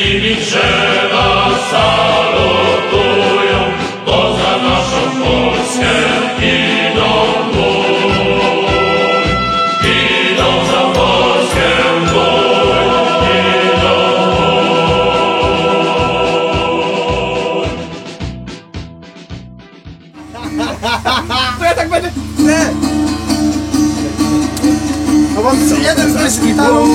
szczęśliwi drzewa salutują, bo za naszą Polskę idą w bój. Idą za Polskę w bój, idą w bój. To ja tak będę... No bo jeden z gitarą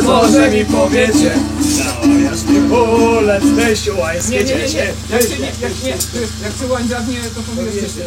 może mi powiecie, załawiasz mnie kulec, teściu łańskie dziecię. Jak chcę łańdź to powiedzcie.